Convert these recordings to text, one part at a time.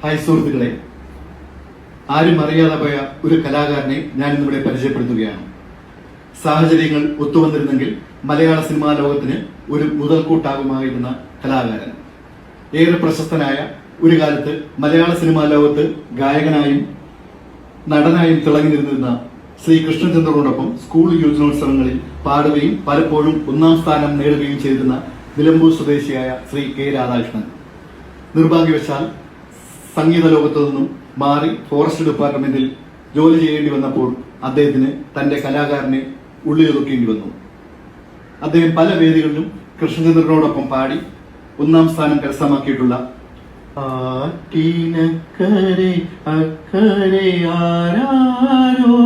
Hi സുഹൃത്തുക്കളെ, ആരും അറിയാതെ പോയ ഒരു കലാകാരനെ ഞാൻ ഇന്നിവിടെ പരിചയപ്പെടുത്തുകയാണ്. സാഹചര്യങ്ങൾ ഒത്തുവന്നിരുന്നെങ്കിൽ മലയാള സിനിമാ ലോകത്തിന് ഒരു മുതൽക്കൂട്ടാകുമായിരുന്ന കലാകാരൻ, ഏറെ പ്രശസ്തനായ, ഒരു കാലത്ത് മലയാള സിനിമാ ലോകത്ത് ഗായകനായും നടനായും തിളങ്ങി നിന്നിരുന്ന ശ്രീ കൃഷ്ണചന്ദ്രനോടൊപ്പം സ്കൂൾ യുവജനോത്സവങ്ങളിൽ പാടുകയും പലപ്പോഴും ഒന്നാം സ്ഥാനം നേടുകയും ചെയ്തിരുന്ന നിലമ്പൂർ സ്വദേശിയായ ശ്രീ കെ രാധാകൃഷ്ണൻ നിർഭാഗ്യവശാൽ സംഗീത ലോകത്തു നിന്നും മാറി ഫോറസ്റ്റ് ഡിപ്പാർട്ട്മെന്റിൽ ജോലി ചെയ്യേണ്ടി വന്നപ്പോൾ അദ്ദേഹത്തിന് തന്റെ കലാകാരനെ ഉള്ളിലൊതുക്കേണ്ടി വന്നു. അദ്ദേഹം പല വേദികളിലും കൃഷ്ണചന്ദ്രനോടൊപ്പം പാടി ഒന്നാം സ്ഥാനം കരസ്ഥമാക്കിയിട്ടുള്ള ആറ്റിനക്കരെ അക്കരെ ആരാരോ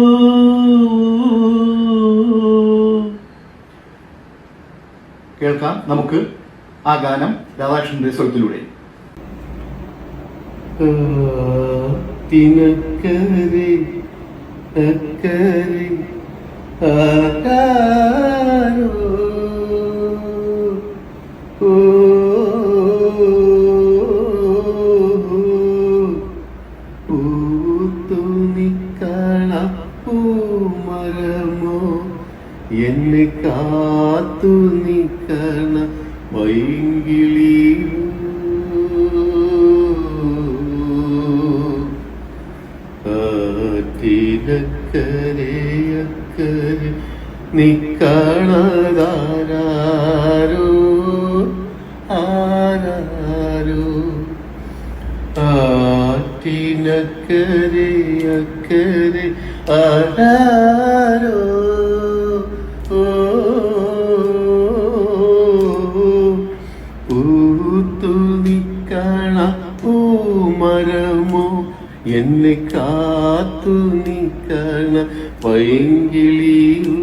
കേൾക്കാം നമുക്ക് ആ ഗാനം രാധാകൃഷ്ണന്റെ സ്വരത്തിലൂടെ. ആറ്റിനക്കരെ അക്കരെ ആരാരോ പൂമരമോ എന്നെ കാത്തു നിക്കണ വൈകിളിയോ ആറ്റിനക്കരെ അക്കരെ നിക്കണതാരോ ആരാരോ ആറ്റിനക്കരെ അക്കരെ ആരാരോ പൂത്തു നിക്കണ പൂമരമോ എന്നെ കാത്തു നിക്കണ പൈങ്കിളിയോ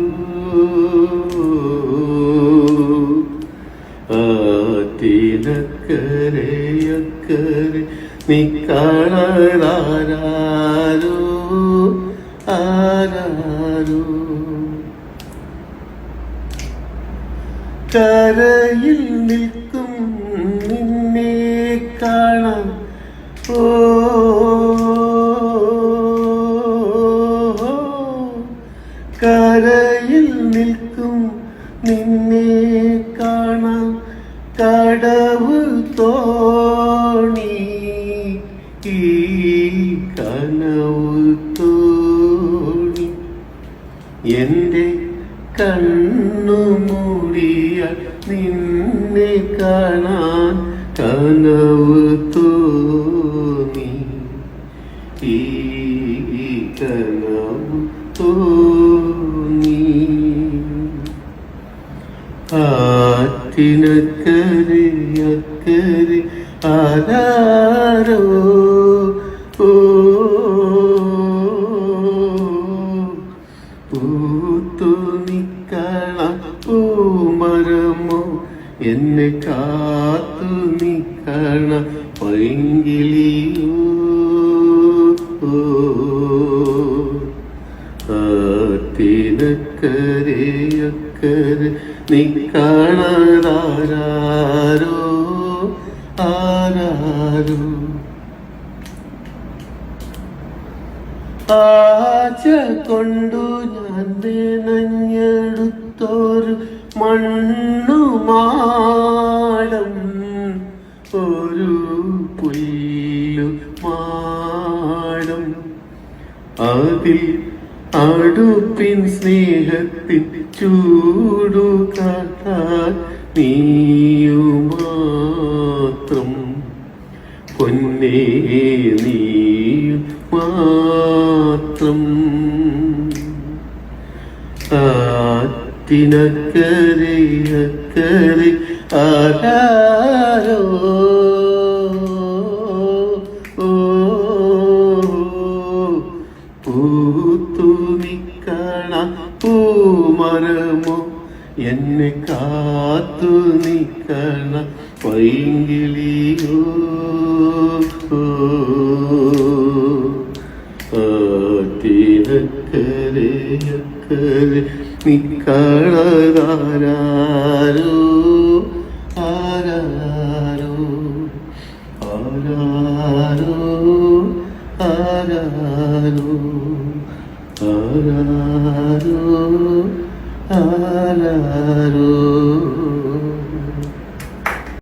ആറ്റിനക്കരെ അക്കരെ നിക്കണതാരോ ആരാരോ കരയിൽ നിൽക്കും നിന്നെ കാണാം ഓ കരയിൽ നിൽക്കും നിന്നെ കാണാം കടവ് തോണി ഈ കനവ് തോണി എന്റെ കണ്ണു മൂടിയ നിന്നെ കാണാൻ കനവ് തോന്നി ഈ കനവ് തോന്നി ആറ്റിനക്കരെ അക്കരെ ആരാരോ പൂത്തു നിക്കണ പൂമരമോ എന്നെ കാത്തു നിക്കണ പൈങ്കിളിയോ ആറ്റിനക്കരെ അക്കരെ നിക്കണതാരോ ആരാരോ ആച്ച കൊണ്ടു ഞാൻ നനഞ്ഞെടുത്തൊരു മണ്ണുമാടം ഒരു പുല്ലു മാടം അതിൽ അടുപ്പിൻ സ്നേഹത്തിൻ ചൂടു കാട്ടാൻ നീയുമാത്രം പൊന്നേ നീയും മാത്രം ആറ്റിനക്കരെ അക്കരെ ആരാരോ പൂത്തു നിക്കണ പൂമരമോ എന്നെ കാത്തു നിക്കണ പൈങ്കിളിയോ ആറ്റിനക്കരെ അക്കരെ നിക്കണതാരോ ആരാരോ ആരാരോ ആരാരോ ആരാരോ ആരാരോ